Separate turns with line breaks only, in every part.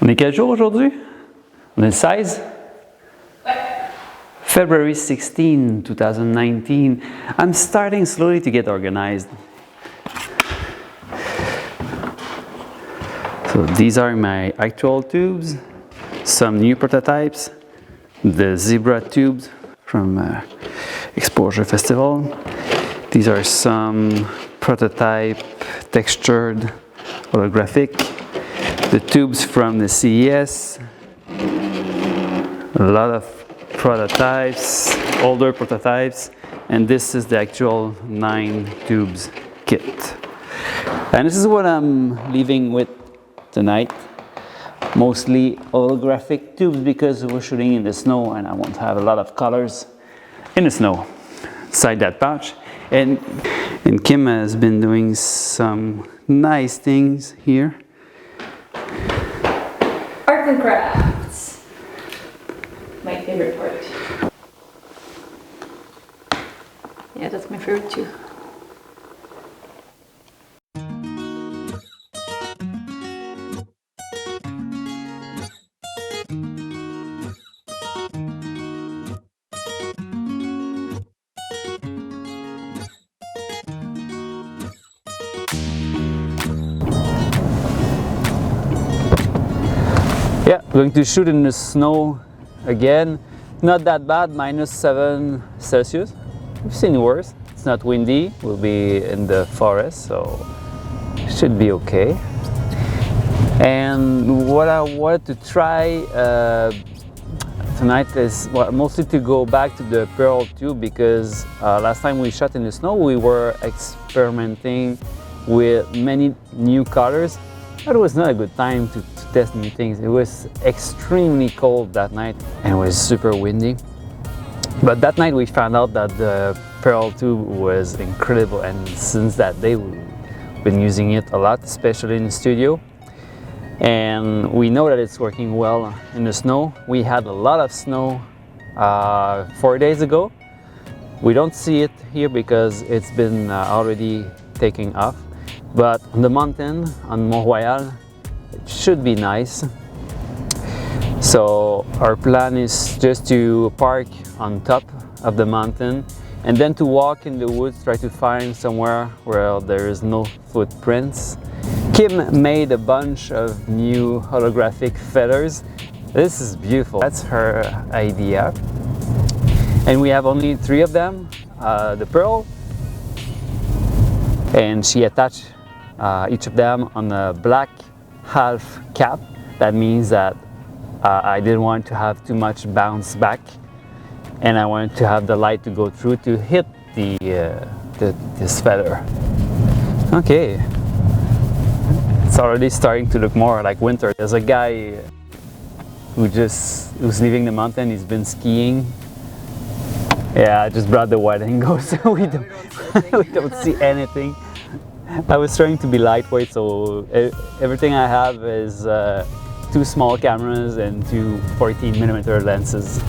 On est quel jour aujourd'hui? On est le 16? February 16, 2019. I'm starting slowly to get organized. So these are my actual tubes, some new prototypes, the zebra tubes from Exposure Festival. These are some prototype textured holographic, the tubes from the CES, a lot of prototypes, older prototypes, and this is the actual 9 tubes kit. And this is what I'm leaving with tonight. Mostly holographic tubes because we're shooting in the snow and I want to have a lot of colors in the snow inside that pouch. And Kim has been doing some nice things here.
Art and crafts. My favorite part. Yeah, that's my favorite too.
Yeah, going to shoot in the snow again. Not that bad, -7 Celsius. We've seen worse. It's not windy. We'll be in the forest, so it should be okay. And what I wanted to try tonight is mostly to go back to the pearl tube because last time we shot in the snow, we were experimenting with many new colors. But it was not a good time to test new things. It was extremely cold that night and it was super windy. But that night we found out that the pearl tube was incredible, and since that day we've been using it a lot, especially in the studio. And we know that it's working well in the snow. We had a lot of snow 4 days ago. We don't see it here because it's been already taking off. But on the mountain, on Mont Royal, it should be nice. So our plan is just to park on top of the mountain and then to walk in the woods, try to find somewhere where there is no footprints. Kim made a bunch of new holographic feathers. This is beautiful. That's her idea. And we have only 3 of them, the pearl, and she attached each of them on a black half cap. That means that I didn't want to have too much bounce back, and I wanted to have the light to go through to hit this feather. Okay, it's already starting to look more like winter. There's a guy who's leaving the mountain. He's been skiing. Yeah, I just brought the wide angle so we don't see anything. I was trying to be lightweight, so everything I have is 2 small cameras and 2 14mm lenses.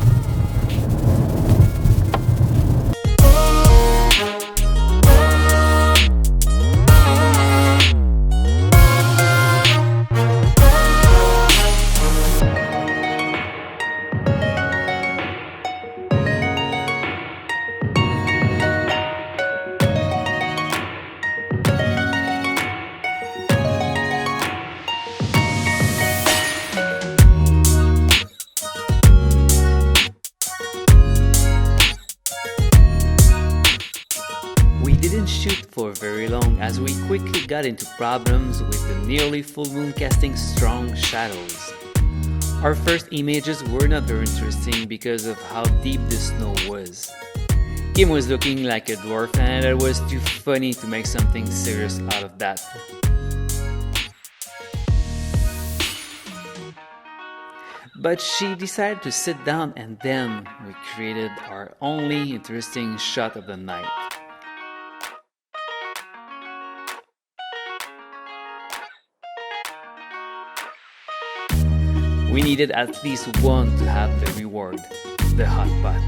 Shoot for very long as we quickly got into problems with the nearly full moon casting strong shadows. Our first images were not very interesting because of how deep the snow was. Kim was looking like a dwarf and it was too funny to make something serious out of that. But she decided to sit down and then we created our only interesting shot of the night. We needed at least one to have the reward, the hot pot.